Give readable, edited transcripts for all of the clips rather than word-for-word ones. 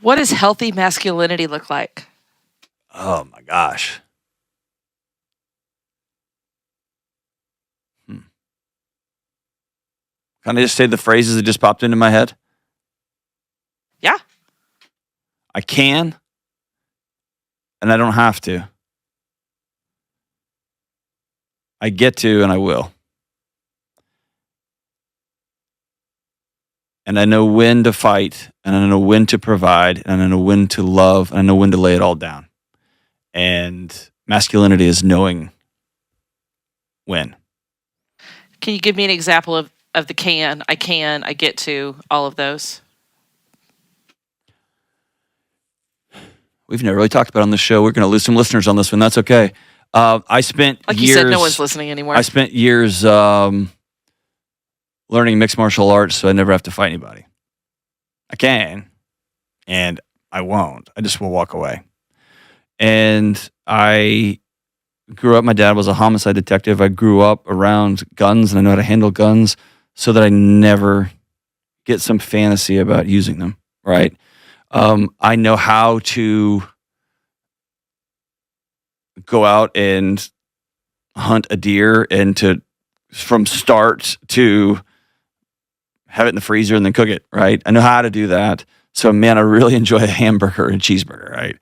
What does healthy masculinity look like? Oh my gosh. Can I just say the phrases that just popped into my head? Yeah. I can, and I don't have to. I get to, and I will. And I know when to fight, and I know when to provide, and I know when to love, and I know when to lay it all down. And masculinity is knowing when. Can you give me an example of the I get to, all of those? We've never really talked about it on the show. We're going to lose some listeners on this one. That's okay. I spent like years... you said, no one's listening anymore. I spent years learning mixed martial arts so I never have to fight anybody. I can, and I won't. I just will walk away. And I grew up, my dad was a homicide detective. I grew up around guns, and I know how to handle guns so that I never get some fantasy about using them, right? I know how to go out and hunt a deer and from start to have it in the freezer and then cook it, right? I know how to do that. So, man, I really enjoy a hamburger and cheeseburger, right?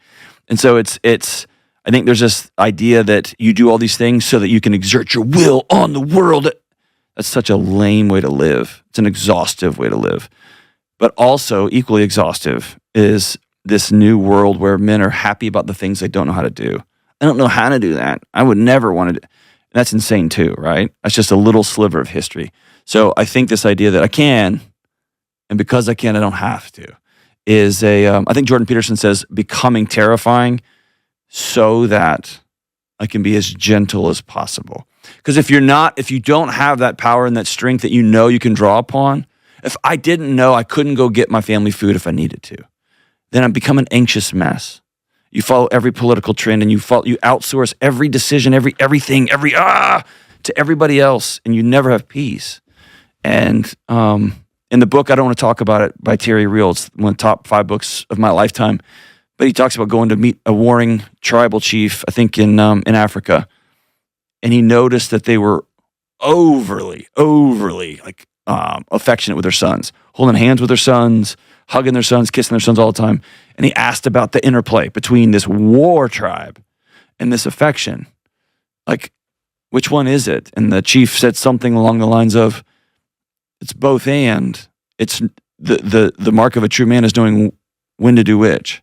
And so it's. I think there's this idea that you do all these things so that you can exert your will on the world. That's such a lame way to live. It's an exhaustive way to live. But also equally exhaustive is this new world where men are happy about the things they don't know how to do. I don't know how to do that. I would never want to do. That's insane too, right? That's just a little sliver of history. So I think this idea that I can, and because I can, I don't have to, is I think Jordan Peterson says, becoming terrifying so that I can be as gentle as possible. Because if you don't have that power and that strength that you know you can draw upon, if I didn't know I couldn't go get my family food if I needed to, then I become an anxious mess. You follow every political trend and you outsource every decision, everything, to everybody else, and you never have peace. And in the book, I don't want to talk about it, by Terry Real, it's one of the top 5 books of my lifetime. But he talks about going to meet a warring tribal chief, I think in Africa, and he noticed that they were overly affectionate with their sons, holding hands with their sons, hugging their sons, kissing their sons all the time. And he asked about the interplay between this war tribe and this affection, like which one is it? And the chief said something along the lines of, "It's both and. It's the mark of a true man is knowing when to do which."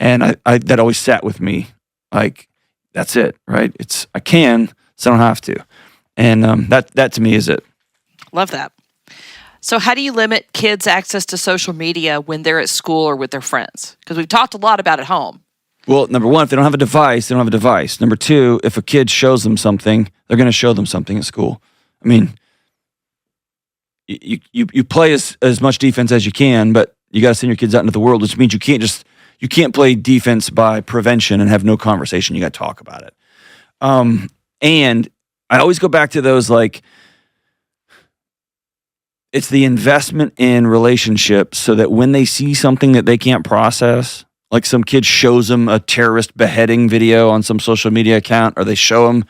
And I that always sat with me, like, that's it, right? I can, so I don't have to. And that to me is it. Love that. So how do you limit kids' access to social media when they're at school or with their friends? Because we've talked a lot about at home. Well, number one, if they don't have a device, they don't have a device. Number two, if a kid shows them something, they're going to show them something at school. I mean, you play as much defense as you can, but you got to send your kids out into the world, which means you can't play defense by prevention and have no conversation. You got to talk about it. And I always go back to those, like, it's the investment in relationships so that when they see something that they can't process, like some kid shows them a terrorist beheading video on some social media account, or they show them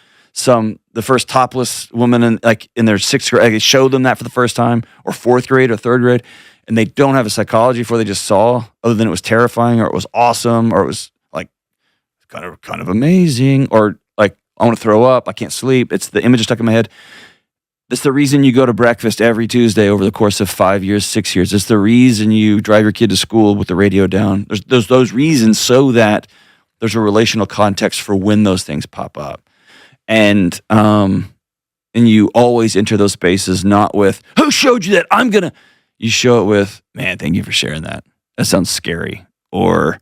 the first topless woman in their 6th grade, they show them that for the first time, or 4th grade or 3rd grade, and they don't have a psychology for what they just saw, other than it was terrifying, or it was awesome, or it was like kind of amazing, or like, I want to throw up, I can't sleep. It's the image stuck in my head. That's the reason you go to breakfast every Tuesday over the course of 5 years, 6 years. It's the reason you drive your kid to school with the radio down. There's those reasons so that there's a relational context for when those things pop up. And you always enter those spaces not with, "Who showed you that? You show it with, "Man, thank you for sharing that. That sounds scary." Or,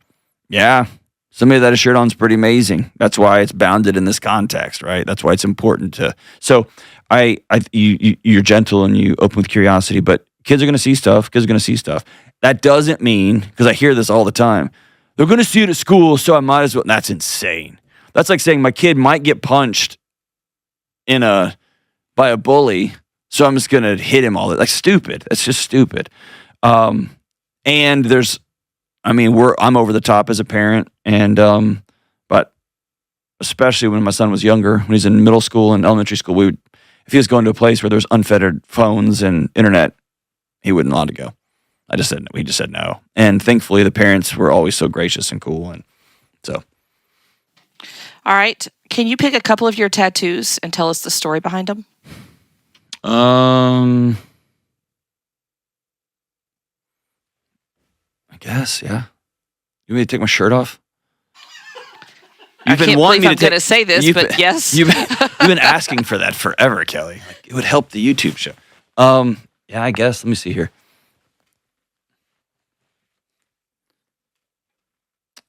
"Yeah, somebody that has shirt on is pretty amazing. That's why it's bounded in this context, right? That's why it's important to." So you're gentle and you open with curiosity, but kids are going to see stuff. Kids are going to see stuff. That doesn't mean, because I hear this all the time, they're going to see it at school, so I might as well. That's insane. That's like saying my kid might get punched by a bully, so I'm just going to hit him all the time. Like, stupid. That's just stupid. And I mean, I'm over the top as a parent, and but especially when my son was younger, when he's in middle school and elementary school, if he was going to a place where there's unfettered phones and internet, he wouldn't allow to go. We just said no, and thankfully the parents were always so gracious and cool, and so. All right, can you pick a couple of your tattoos and tell us the story behind them? I guess, yeah. You want me to take my shirt off? I can't believe I'm going to say this, but yes. You've been asking for that forever, Kelly. Like, it would help the YouTube show. Yeah, I guess. Let me see here.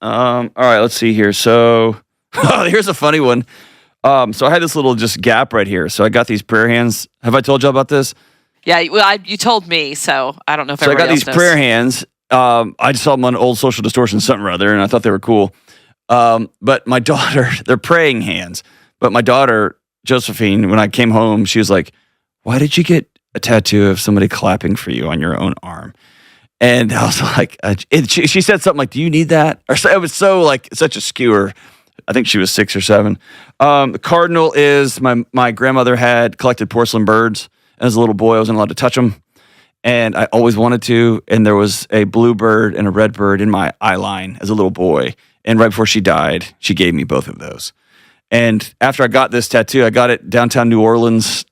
All right, let's see here. So, here's a funny one. So I had this little just gap right here. So I got these prayer hands. Have I told you about this? Yeah, well, you told me, so I don't know if so I got these knows. prayer hands. I just saw them on old Social Distortion something or other, and I thought they were cool. But my daughter, they're praying hands. But my daughter, Josephine, when I came home, she was like, "Why did you get a tattoo of somebody clapping for you on your own arm?" And I was like, she said something like, "Do you need that?" Or so, it was so like such a skewer. I think she was 6 or 7. The cardinal is my grandmother had collected porcelain birds. As a little boy, I wasn't allowed to touch them. And I always wanted to. And there was a blue bird and a red bird in my eye line as a little boy. And right before she died, she gave me both of those. And after I got this tattoo, I got it downtown New Orleans.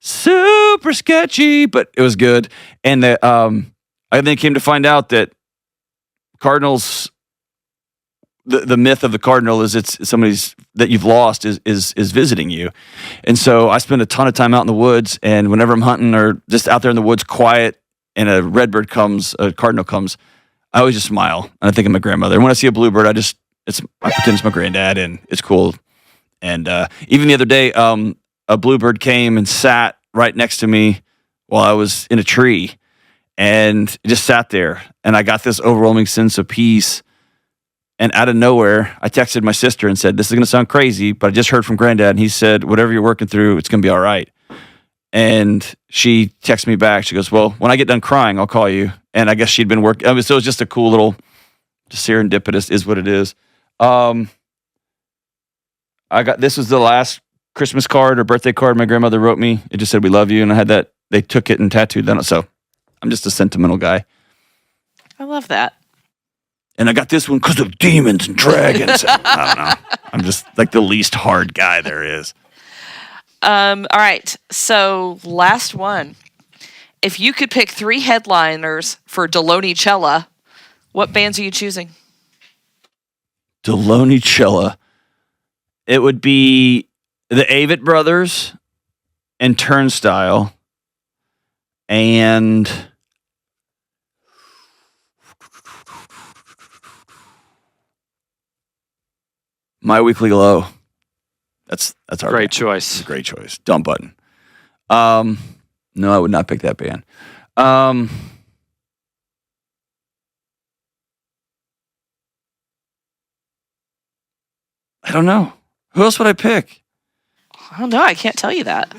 Super sketchy, but it was good. And I then came to find out that cardinals, the myth of the cardinal is it's somebody's that you've lost is visiting you. And so I spend a ton of time out in the woods, and whenever I'm hunting or just out there in the woods quiet and a cardinal comes, I always just smile and I think of my grandmother. And when I see a bluebird, I pretend it's my granddad, and it's cool. And even the other day, a bluebird came and sat right next to me while I was in a tree, and it just sat there, and I got this overwhelming sense of peace. And out of nowhere, I texted my sister and said, "This is going to sound crazy, but I just heard from Granddad, and he said, whatever you're working through, it's going to be all right." And she texted me back. She goes, "Well, when I get done crying, I'll call you." And I guess she'd been working. So it was just a cool little, just serendipitous is what it is. This was the last Christmas card or birthday card my grandmother wrote me. It just said, "We love you." And I had that. They took it and tattooed that. So I'm just a sentimental guy. I love that. And I got this one because of demons and dragons. I don't know. I'm just like the least hard guy there is. All right. So last one. If you could pick 3 headliners for Delony Cella, what bands are you choosing? Delony Cella. It would be the Avett Brothers and Turnstile and My Weekly Low. That's our great choice. Great choice. Dumb button. No, I would not pick that band. I don't know. Who else would I pick? I don't know. I can't tell you that.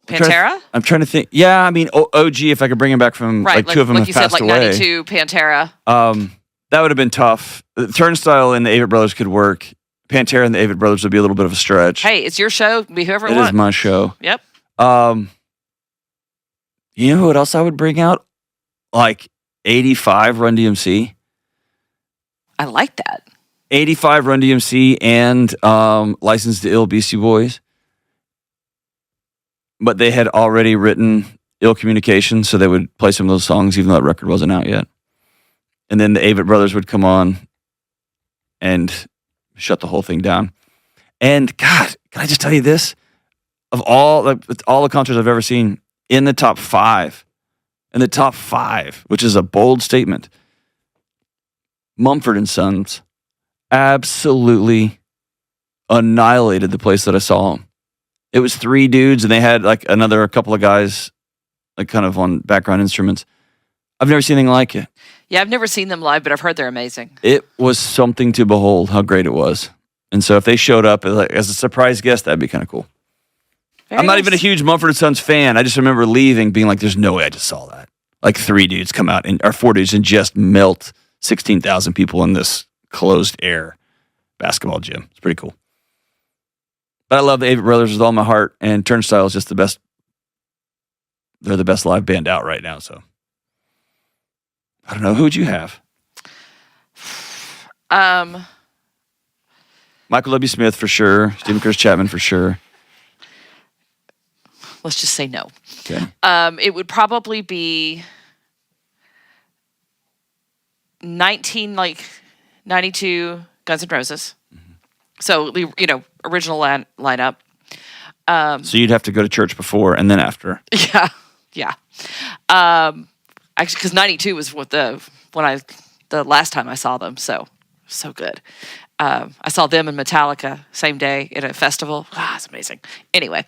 Pantera? I'm trying to think. Yeah, I mean, OG, if I could bring him back from, right, two of them have you passed said, away. 92, Pantera. That would have been tough. Turnstile and the Avett Brothers could work. Pantera and the Avett Brothers would be a little bit of a stretch. Hey, it's your show. Be whoever it wants. It is my show. Yep. You know what else I would bring out? Like 85 Run DMC. I like that. 85 Run DMC and Licensed to Ill Beastie Boys. But they had already written Ill Communication, so they would play some of those songs even though that record wasn't out yet. And then the Avett Brothers would come on and shut the whole thing down. And God, can I just tell you this? Of all the concerts I've ever seen, in the top 5, which is a bold statement, Mumford & Sons absolutely annihilated the place that I saw them. It was 3 dudes, and they had like a couple of guys, like kind of on background instruments. I've never seen anything like it. Yeah, I've never seen them live, but I've heard they're amazing. It was something to behold how great it was. And so if they showed up as a surprise guest, that'd be kind of cool. I'm not even a huge Mumford & Sons fan. I just remember leaving being like, there's no way I just saw that. like 3 dudes come out or 4 dudes and just melt 16,000 people in this closed air basketball gym. It's pretty cool. But I love the Avett Brothers with all my heart, and Turnstile is just the best. They're the best live band out right now. So I don't know. Who would you have? Michael W. Smith for sure. Stephen Chris Chapman for sure. Let's just say no. Okay. It would probably be 92 Guns N' Roses. Mm-hmm. So the original lineup. So you'd have to go to church before and then after. Yeah. Actually, because 92 was the last time I saw them. So good. I saw them and Metallica same day at a festival. It's amazing. Anyway,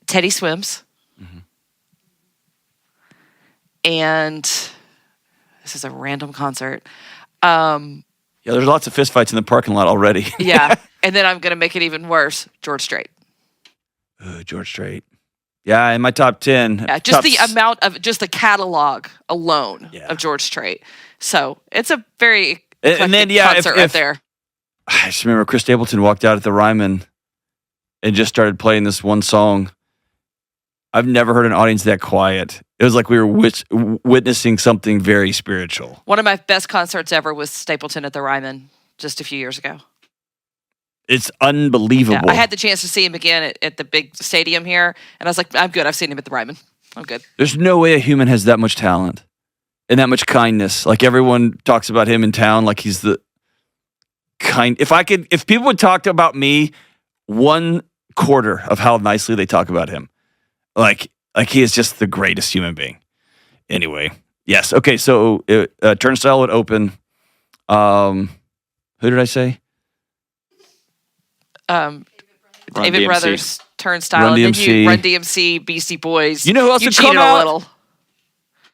Teddy Swims. Mm-hmm. And this is a random concert. There's lots of fistfights in the parking lot already. Yeah. And then I'm going to make it even worse. George Strait. George Strait. Yeah, in my top 10. Yeah, just the amount of, just the catalog alone of George Strait. So it's a very concert right there. I just remember Chris Stapleton walked out at the Ryman and just started playing this one song. I've never heard an audience that quiet. It was like we were witnessing something very spiritual. One of my best concerts ever was Stapleton at the Ryman just a few years ago. It's unbelievable. Yeah, I had the chance to see him again at the big stadium here, and I was like, I'm good. I've seen him at the Ryman. I'm good. There's no way a human has that much talent and that much kindness. Like everyone talks about him in town, like he's the kind. If people would talk about me 1/4 of how nicely they talk about him, like he is just the greatest human being. Anyway, yes. Okay, so Turnstile would open. Who did I say? David Brothers, Turnstile, and then you Run DMC, Beastie Boys. You know who else would come out? A little.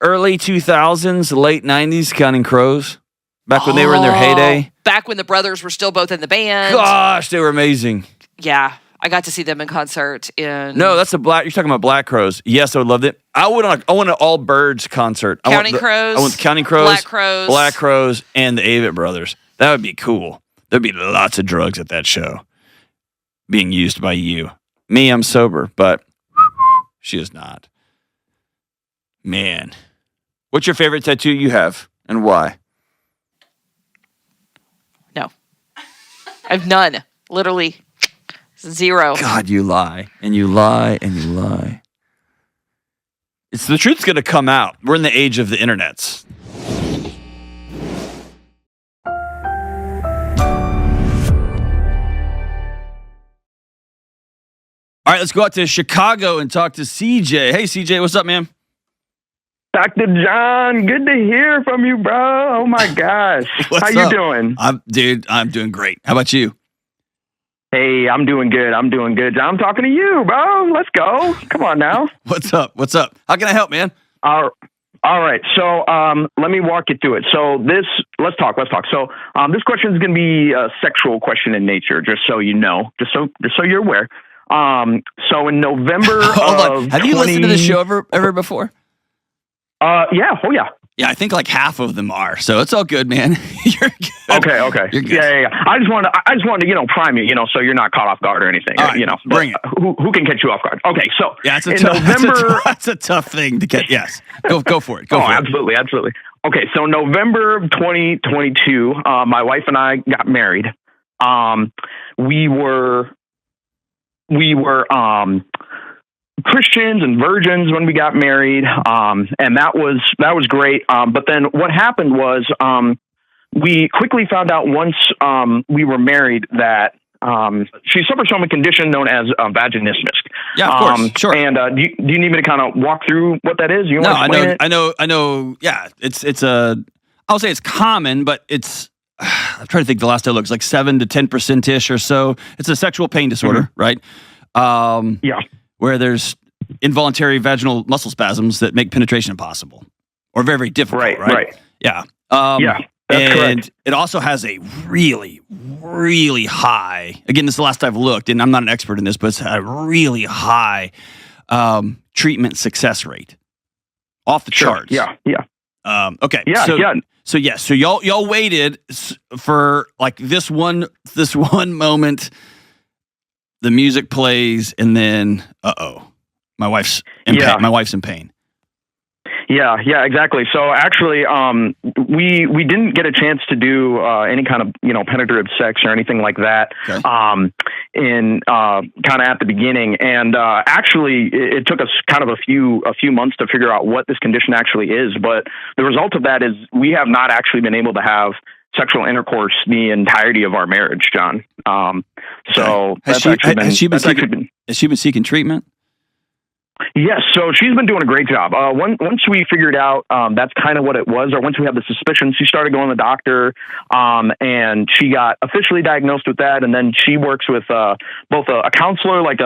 Early 2000s, late 90s, Counting Crows. Back when they were in their heyday. Back when the brothers were still both in the band. Gosh, they were amazing. Yeah, I got to see them in concert in... No, that's you're talking about Black Crows. Yes, I would love it. I want an All Birds concert. Counting Crows. I want the Counting Crows. Black Crows, and the Avett Brothers. That would be cool. There'd be lots of drugs at that show being used by you. Me, I'm sober, but she is not. Man. What's your favorite tattoo you have, and why? No. I have none. Literally 0. God, you lie, and you lie, and you lie. It's the truth's going to come out. We're in the age of the internets. All right, let's go out to Chicago and talk to CJ. Hey, CJ, what's up, man? Dr. John, good to hear from you, bro. Oh, my gosh. How you doing? I'm doing great. How about you? Hey, I'm doing good. I'm talking to you, bro. Let's go. Come on now. What's up? How can I help, man? All right. So let me walk you through it. So let's talk. So this question is going to be a sexual question in nature, just so you know, just so you're aware. So in November have you listened to the show ever before? Yeah. Oh, yeah. Yeah, I think like half of them are. So it's all good, man. You're good. Okay. You're good. Yeah. I just wanted to, prime you, so you're not caught off guard or anything. All right, bring it. Who can catch you off guard? Okay. So yeah, that's a tough thing to get. Yes. Go for it. Absolutely. Okay. So November 2022, my wife and I got married. We were Christians and virgins when we got married, and that was great. But then what happened was we quickly found out once we were married that she suffers from a condition known as vaginismus. Yeah, of course, sure. And do you need me to kind of walk through what that is? You want to explain it? I know. Yeah, I'll say it's common, but it's. I'm trying to think. The last I looked, it's like 7 to 10% ish or so. It's a sexual pain disorder, right? Yeah. Where there's involuntary vaginal muscle spasms that make penetration impossible or very, very difficult, right? Yeah. Yeah, that's correct. It also has a really, really high, again, this is the last I've looked, and I'm not an expert in this, but it's a really high treatment success rate. off the charts. Yeah. Okay. Yeah. So y'all waited for like this one moment. The music plays, and then my wife's in pain. My wife's in pain. Yeah, exactly. So actually, we didn't get a chance to do any kind of penetrative sex or anything like that. Okay. In kind of at the beginning, and actually, it took us kind of a few months to figure out what this condition actually is. But the result of that is we have not actually been able to have sexual intercourse the entirety of our marriage, John. So has she been seeking treatment? Yes, so she's been doing a great job. Once we figured out that's kind of what it was, or once we had the suspicion, she started going to the doctor, and she got officially diagnosed with that. And then she works with both a counselor, like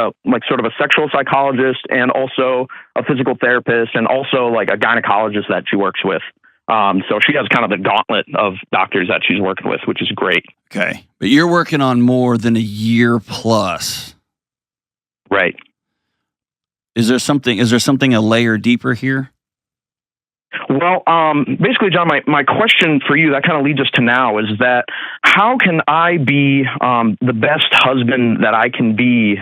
sort of a sexual psychologist, and also a physical therapist, and also like a gynecologist that she works with. So she has kind of the gauntlet of doctors that she's working with, which is great. Okay, but you're working on more than a year plus, right? Is there something a layer deeper here? Well, basically, John, my question for you that kind of leads us to now is that how can I be the best husband that I can be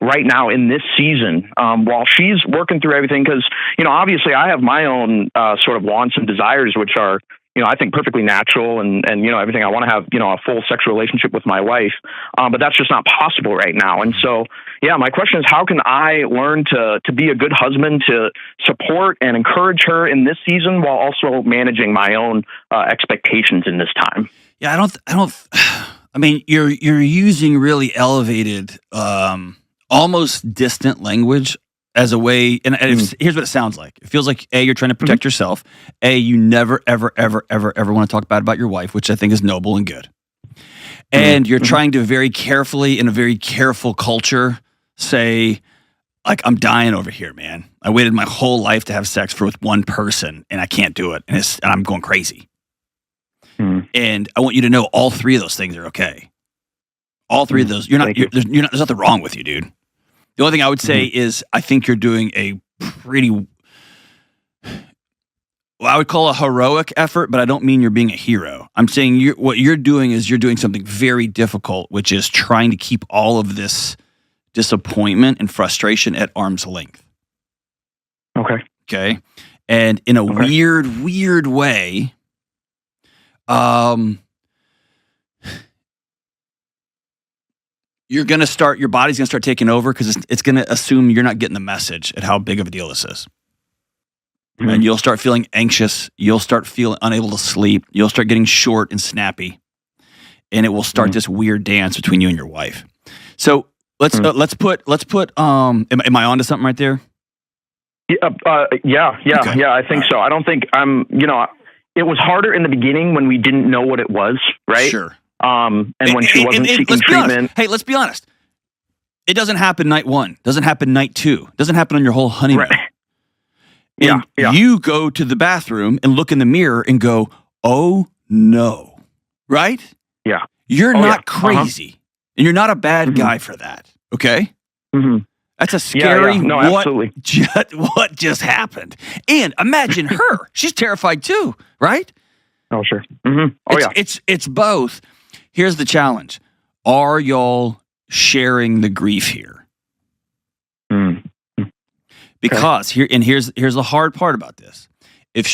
right now in this season while she's working through everything? Because, obviously I have my own sort of wants and desires, which are, I think perfectly natural and everything. I want to have, a full sexual relationship with my wife, but that's just not possible right now. And so, my question is, how can I learn to be a good husband, to support and encourage her in this season while also managing my own expectations in this time? Yeah, I mean, you're using really elevated, almost distant language as a way, and here's what it sounds like. It feels like, A, you're trying to protect yourself. A, you never, ever, ever, ever, ever want to talk bad about your wife, which I think is noble and good. And you're trying to very carefully, in a very careful culture, say, like, I'm dying over here, man. I waited my whole life to have sex with one person, and I can't do it, and I'm going crazy. And I want you to know all three of those things are okay. All three of those, there's nothing wrong with you, dude. The only thing I would say is I think you're doing a pretty, well, I would call a heroic effort, but I don't mean you're being a hero. I'm saying what you're doing is you're doing something very difficult, which is trying to keep all of this disappointment and frustration at arm's length. Okay. And in a weird way, your body's gonna start taking over because it's gonna assume you're not getting the message at how big of a deal this is. And you'll start feeling anxious. You'll start feeling unable to sleep. You'll start getting short and snappy, and it will start this weird dance between you and your wife. So let's put. Am I onto something right there? Yeah. I think so. I don't think I'm. It was harder in the beginning when we didn't know what it was, right? Sure. And when she wasn't seeking treatment. Hey, let's be honest. It doesn't happen night one. Doesn't happen night two. Doesn't happen on your whole honeymoon. Right. And you go to the bathroom and look in the mirror and go, oh no. Right? Yeah. You're not crazy. And you're not a bad guy for that. Okay? That's a scary, No, absolutely. What just happened? And imagine her. She's terrified too, right? Oh, sure. It's both. Here's the challenge. Are y'all sharing the grief here? Because here's the hard part about this. If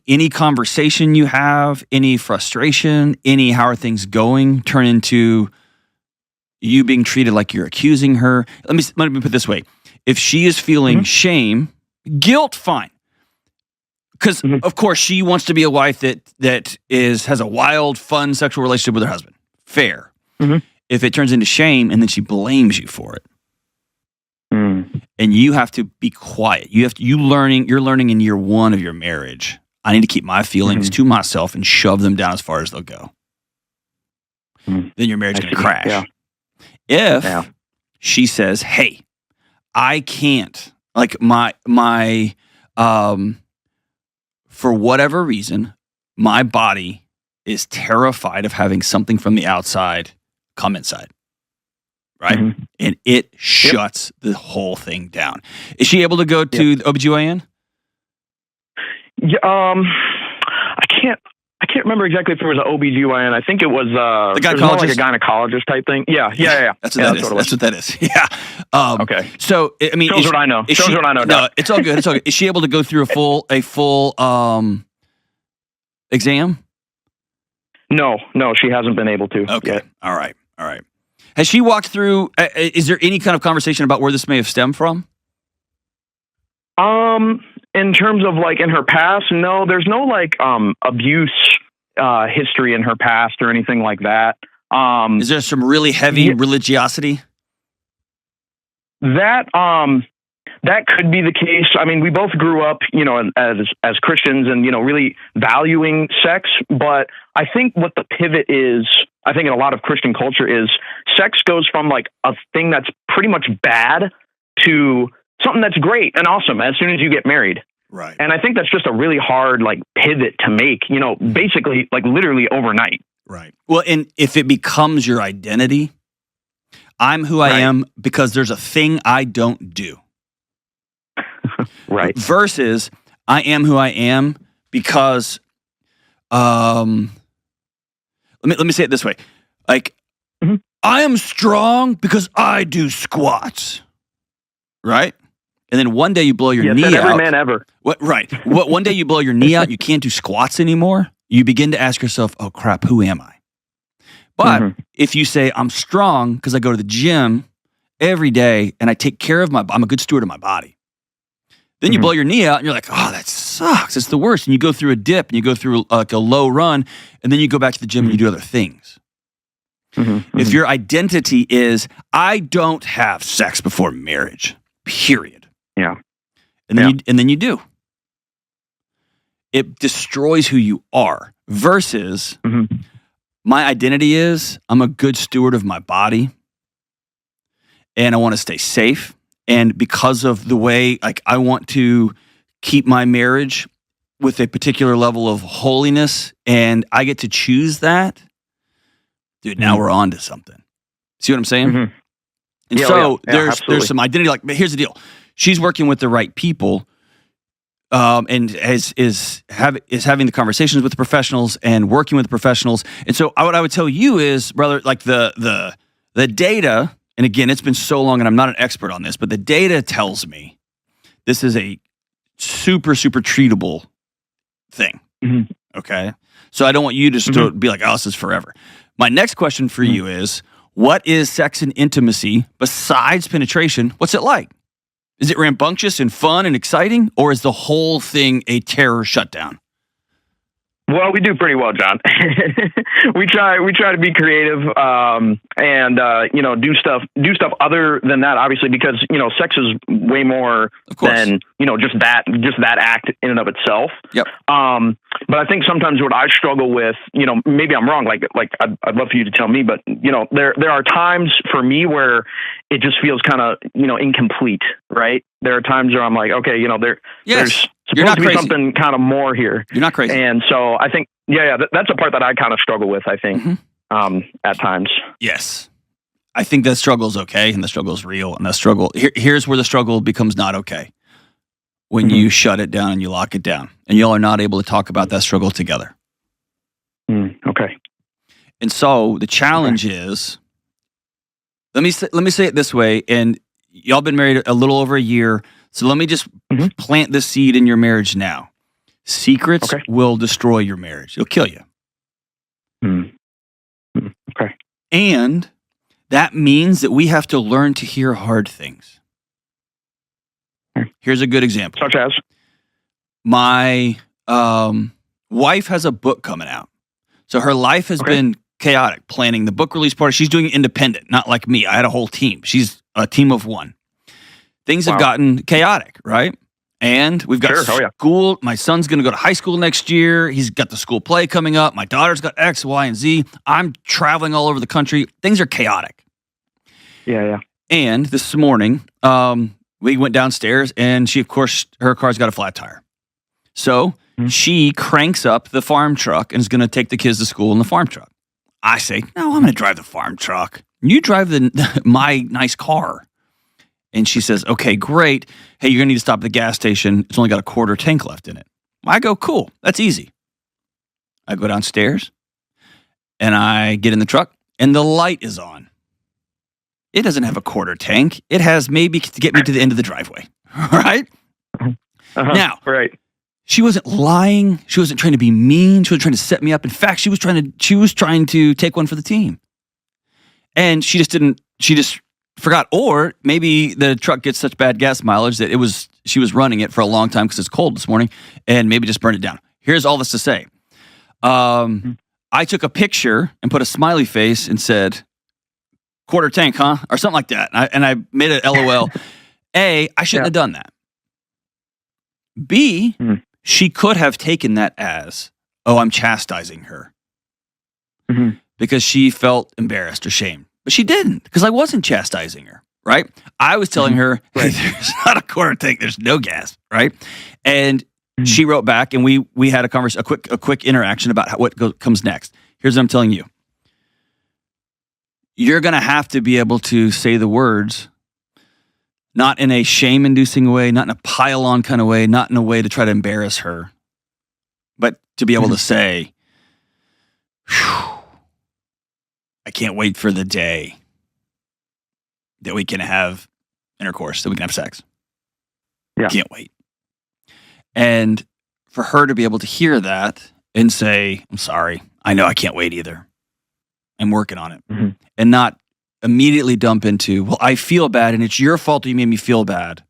any conversation you have, any frustration, any how are things going, turn into you being treated like you're accusing her. Let me put it this way. If she is feeling shame, guilt, fine. Because of course she wants to be a wife that has a wild, fun sexual relationship with her husband. Fair. If it turns into shame and then she blames you for it, and you have to be quiet. You're learning in year one of your marriage. I need to keep my feelings to myself and shove them down as far as they'll go. Then your marriage is going to crash. If she says, "Hey, I can't," like my for whatever reason, my body is terrified of having something from the outside come inside. Right? And it shuts the whole thing down. Is she able to go to the OBGYN? Yeah, I can't remember exactly if it was an OBGYN. I think it was the gynecologist? It was more like a gynecologist type thing. Yeah. That's what that is. Yeah. Okay. So I mean, Shows what I know. Shows what I know. No, it's all good. It's all good. Is she able to go through a full exam? No, she hasn't been able to. Okay. Yet. All right. Has she walked through? Is there any kind of conversation about where this may have stemmed from? In terms of like in her past, no, there's no like abuse history in her past or anything like that. Is there some really heavy religiosity? That could be the case. I mean, we both grew up, as Christians and, really valuing sex. But I think what the pivot is, I think in a lot of Christian culture is sex goes from like a thing that's pretty much bad to something that's great and awesome as soon as you get married. Right. And I think that's just a really hard like pivot to make, basically like literally overnight. Right. Well, and if it becomes your identity, I'm who I am because there's a thing I don't do. Right. Versus I am who I am because let me say it this way. Like I am strong because I do squats. Right? And then one day you blow your knee out. Every man ever. What? Right. One day you blow your knee out, you can't do squats anymore. You begin to ask yourself, oh crap, who am I? But if you say, I'm strong because I go to the gym every day and I take care of I'm a good steward of my body. Then you blow your knee out and you're like, oh, that sucks. It's the worst. And you go through a dip and you go through like a low run and then you go back to the gym and you do other things. If your identity is, I don't have sex before marriage, period. Yeah. And then you do. It destroys who you are versus my identity is I'm a good steward of my body and I want to stay safe. And because of the way like I want to keep my marriage with a particular level of holiness and I get to choose that, dude, now we're on to something. See what I'm saying? And there's some identity but here's the deal. She's working with the right people and is having the conversations with the professionals and working with the professionals. And so what I would tell you is, brother, like the data, and again, it's been so long and I'm not an expert on this, but the data tells me this is a super, super treatable thing. Okay? So I don't want you to be like, oh, this is forever. My next question for you is, what is sex and intimacy besides penetration? What's it like? Is it rambunctious and fun and exciting, or is the whole thing a terror shutdown? Well, we do pretty well, John. we try to be creative, and do stuff other than that, obviously, because, sex is way more than, just that act in and of itself. Yep. But I think sometimes what I struggle with, maybe I'm wrong, like I'd love for you to tell me, but, there are times for me where it just feels kind of, incomplete, right? There are times where I'm like, okay, there's supposed to be something kind of more here. You're not crazy. And so I think, that's a part that I kind of struggle with, I think, at times. Yes. I think that struggle is okay, and the struggle is real, and that struggle, here's where the struggle becomes not okay. When you shut it down and you lock it down, and y'all are not able to talk about that struggle together. Okay. And so the challenge is, let me say it this way, and y'all been married a little over a year, so let me just plant the seed in your marriage now. Secrets will destroy your marriage. It'll kill you. Okay. And that means that we have to learn to hear hard things. Here's a good example. Such as? My wife has a book coming out. So her life has been chaotic, planning the book release party. She's doing it independent, not like me. I had a whole team. She's a team of one. Things have gotten chaotic, right? And we've got school. My son's going to go to high school next year. He's got the school play coming up. My daughter's got X, Y, and Z. I'm traveling all over the country. Things are chaotic. Yeah. And this morning, we went downstairs, and her car's got a flat tire. So she cranks up the farm truck and is going to take the kids to school in the farm truck. I say, no, I'm going to drive the farm truck. You drive my nice car. And she says, okay, great. Hey, you're going to need to stop at the gas station. It's only got a quarter tank left in it. I go, cool, that's easy. I go downstairs and I get in the truck and the light is on. It doesn't have a quarter tank. It has maybe to get me to the end of the driveway, right? Now, right. She wasn't lying. She wasn't trying to be mean. She wasn't trying to set me up. In fact, she was trying to take one for the team. And she just forgot. Or maybe the truck gets such bad gas mileage that she was running it for a long time because it's cold this morning and maybe just burned it down. Here's all this to say. I took a picture and put a smiley face and said, quarter tank, huh? Or something like that. And I made it LOL. A, I shouldn't have done that. B, she could have taken that as, oh, I'm chastising her. Because she felt embarrassed or shamed. But she didn't, because I wasn't chastising her, right? I was telling her, hey, there's not a quarter tank, there's no gas, right? And she wrote back, and we had a quick interaction about what comes next. Here's what I'm telling you. You're going to have to be able to say the words, not in a shame-inducing way, not in a pile-on kind of way, not in a way to try to embarrass her, but to be able to say, I can't wait for the day that we can have intercourse, that we can have sex. Yeah. Can't wait. And for her to be able to hear that and say, I'm sorry, I know I can't wait either. I'm working on it. And not immediately dump into, well, I feel bad and it's your fault that you made me feel bad.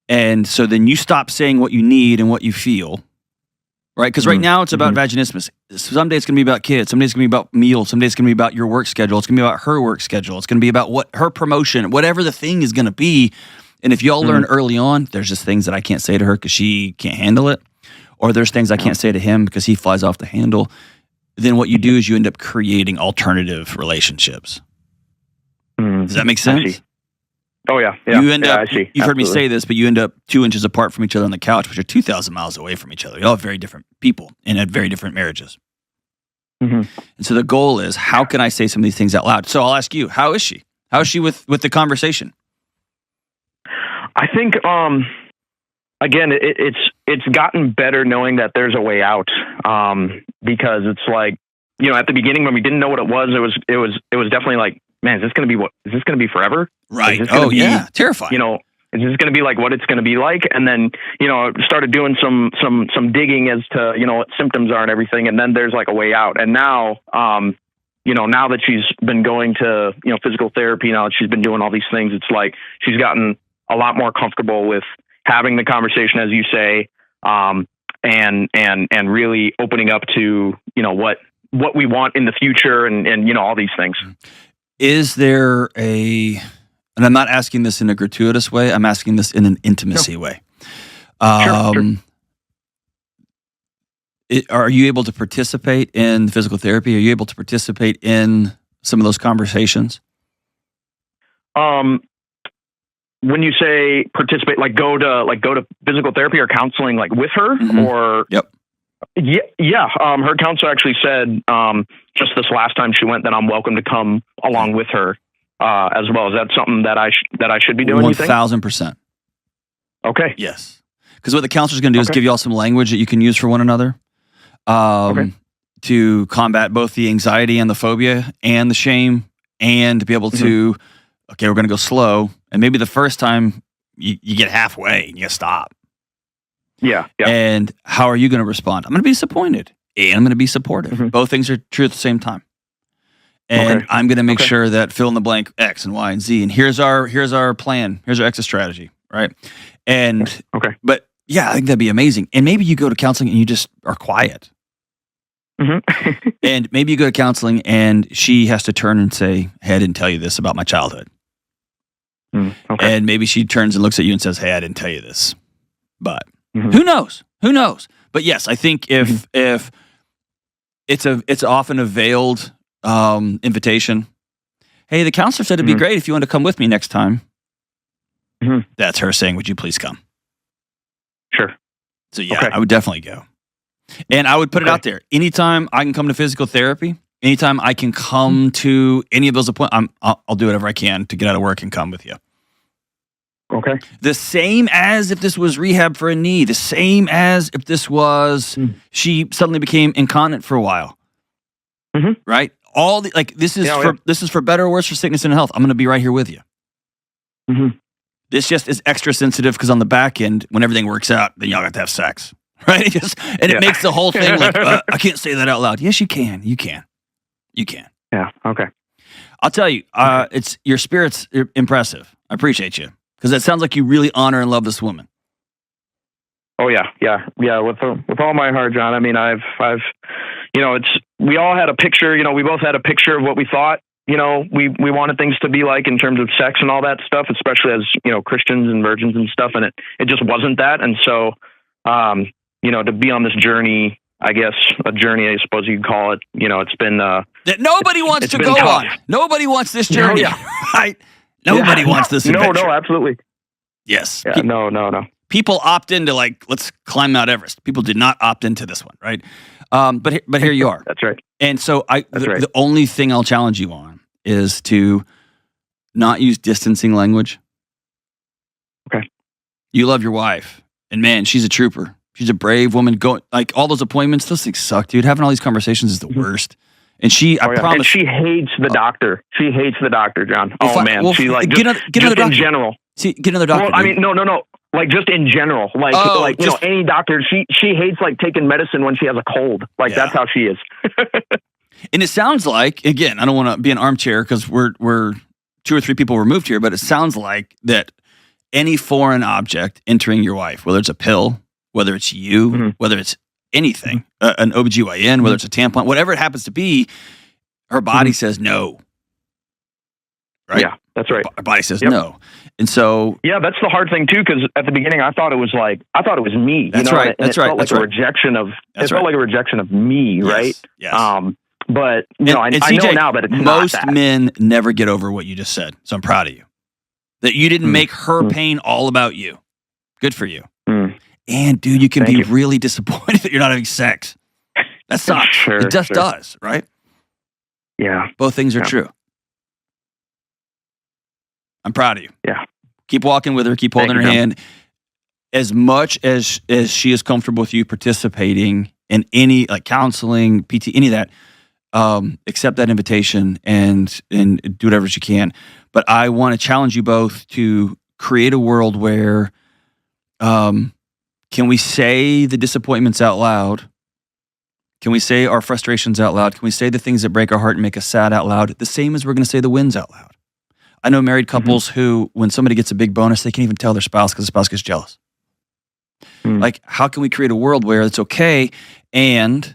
And so then you stop saying what you need and what you feel, right? Because right now it's about vaginismus. Someday it's going to be about kids. Someday it's going to be about meals. Someday it's going to be about your work schedule. It's going to be about her work schedule. It's going to be about what her promotion, whatever the thing is going to be. And if y'all learn early on, there's just things that I can't say to her because she can't handle it. Or there's things I can't say to him because he flies off the handle. Then what you do is you end up creating alternative relationships. Does that make sense? Oh, yeah. You end up, I see. You've heard me say this, but you end up 2 inches apart from each other on the couch, which are 2,000 miles away from each other. You're all very different people and had very different marriages. And so the goal is, how can I say some of these things out loud? So I'll ask you, how is she? How is she with the conversation? I think, again, it's gotten better knowing that there's a way out. Because it's like, at the beginning when we didn't know what it was definitely like, man, is this going to be forever? Right. Oh, yeah. Terrifying. Is this going to be like what it's going to be like? And then, started doing some digging as to, what symptoms are and everything. And then there's like a way out. And now, now that she's been going to, physical therapy, now that she's been doing all these things, it's like she's gotten a lot more comfortable with having the conversation, as you say, and really opening up to, what we want in the future and all these things. Is there and I'm not asking this in a gratuitous way, I'm asking this in an intimacy way. Sure. Are you able to participate in physical therapy? Are you able to participate in some of those conversations? When you say participate, go to physical therapy or counseling, like with her, or Yep. Yeah. Her counselor actually said just this last time she went that I'm welcome to come along with her as well. Is that something that I should be doing? 1,000%. Okay. Yes, because what the counselor's going to do is give you all some language that you can use for one another to combat both the anxiety and the phobia and the shame, and to be able to, okay, we're going to go slow. And maybe the first time you get halfway and you stop. Yeah. And how are you going to respond? I'm going to be disappointed and I'm going to be supportive. Both things are true at the same time. And I'm going to make sure that fill in the blank X and Y and Z. And here's our plan. Here's our exit strategy. Right. And, but yeah, I think that'd be amazing. And maybe you go to counseling and you just are quiet. And maybe you go to counseling and she has to turn and say, hey, I didn't tell you this about my childhood. And maybe she turns and looks at you and says, hey, I didn't tell you this. But who knows? But yes, I think if it's often a veiled invitation. Hey, the counselor said it'd be great if you want to come with me next time. That's her saying, would you please come? Sure. So yeah, I would definitely go. And I would put it out there. Anytime I can come to physical therapy, anytime I can come to any of those appointments, I'll do whatever I can to get out of work and come with you. Okay. The same as if this was rehab for a knee. The same as if this was she suddenly became incontinent for a while. Right? All the this is for better or worse, for sickness and health. I'm going to be right here with you. This just is extra sensitive because on the back end, when everything works out, then y'all got to have sex, right? It makes the whole thing like I can't say that out loud. Yes, you can. You can. Yeah. Okay. I'll tell you, it's your spirit's impressive. I appreciate you because it sounds like you really honor and love this woman. Oh yeah. With all my heart, John. I mean, I've we all had a picture. We both had a picture of what we thought. We wanted things to be like in terms of sex and all that stuff, especially as Christians and virgins and stuff. And it just wasn't that. And so, to be on this journey, I guess a journey, I suppose you'd call it. It's been that nobody wants to go tough. on. Nobody wants this journey, right? Nobody wants this adventure. No, absolutely. Yes. Yeah, no. People opt into let's climb Mount Everest. People did not opt into this one, right? But here you are. That's right. And so the only thing I'll challenge you on is to not use distancing language. Okay. You love your wife, and man, she's a trooper. She's a brave woman. Going all those appointments, those things suck, dude. Having all these conversations is the worst. And I promise. And she hates the doctor. She hates the doctor, John. Man, she get another doctor in general. See, get another doctor. Well, I mean, no. Just in general, any doctor. She hates taking medicine when she has a cold. That's how she is. And it sounds like, again, I don't want to be an armchair because we're 2 or 3 people removed here, but it sounds like that any foreign object entering your wife, whether it's a pill, whether it's you, whether it's anything, an OBGYN, whether it's a tampon, whatever it happens to be, her body says no. Right? Yeah, that's right. Her body says no. And so... Yeah, that's the hard thing, too, because at the beginning, I thought it was me. That's right. And it felt like a rejection of... It felt like a rejection of me, right? Yes. But, I CJ, know now that it's most not that. men never get over what you just said. So I'm proud of you. That you didn't make her pain all about you. Good for you. And, dude, you can be really disappointed that you're not having sex. That sucks. It just does, right? Yeah. Both things are true. I'm proud of you. Yeah. Keep walking with her. Keep holding her hand. As much as she is comfortable with you participating in any counseling, PT, any of that, accept that invitation and do whatever you can. But I want to challenge you both to create a world where can we say the disappointments out loud? Can we say our frustrations out loud? Can we say the things that break our heart and make us sad out loud? The same as we're going to say the wins out loud. I know married couples who, when somebody gets a big bonus, they can't even tell their spouse because the spouse gets jealous. How can we create a world where it's okay? And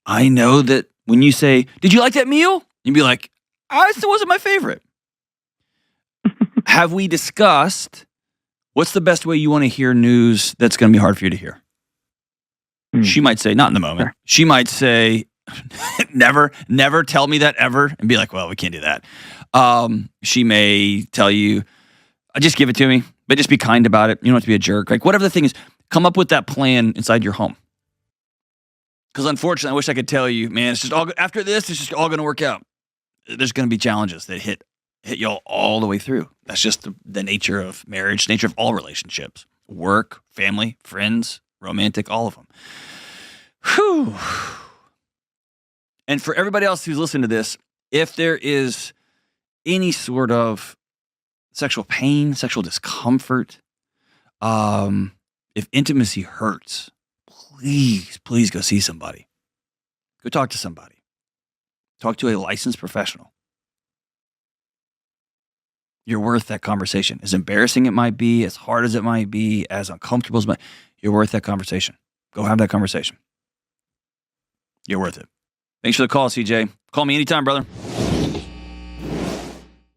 I know that when you say, "Did you like that meal?" You'd be like, "It still wasn't my favorite." Have we discussed what's the best way you want to hear news that's going to be hard for you to hear? She might say, "Not in the moment." Sure. She might say, never tell me that ever, and be like, "Well, we can't do that." She may tell you, "Just give it to me, but just be kind about it. You don't have to be a jerk." Whatever the thing is, come up with that plan inside your home. Because unfortunately, I wish I could tell you, man, it's just all after this, it's just all going to work out. There's going to be challenges that hit y'all all the way through. That's just the nature of marriage, nature of all relationships, work, family, friends, romantic, all of them. Whew. And for everybody else who's listening to this, if there is any sort of sexual pain, sexual discomfort, if intimacy hurts, please go see somebody. Go talk to somebody. Talk to a licensed professional. You're worth that conversation. As embarrassing it might be, as hard as it might be, as uncomfortable as it might be, you're worth that conversation. Go have that conversation. You're worth it. Thanks for the call, CJ. Call me anytime, brother.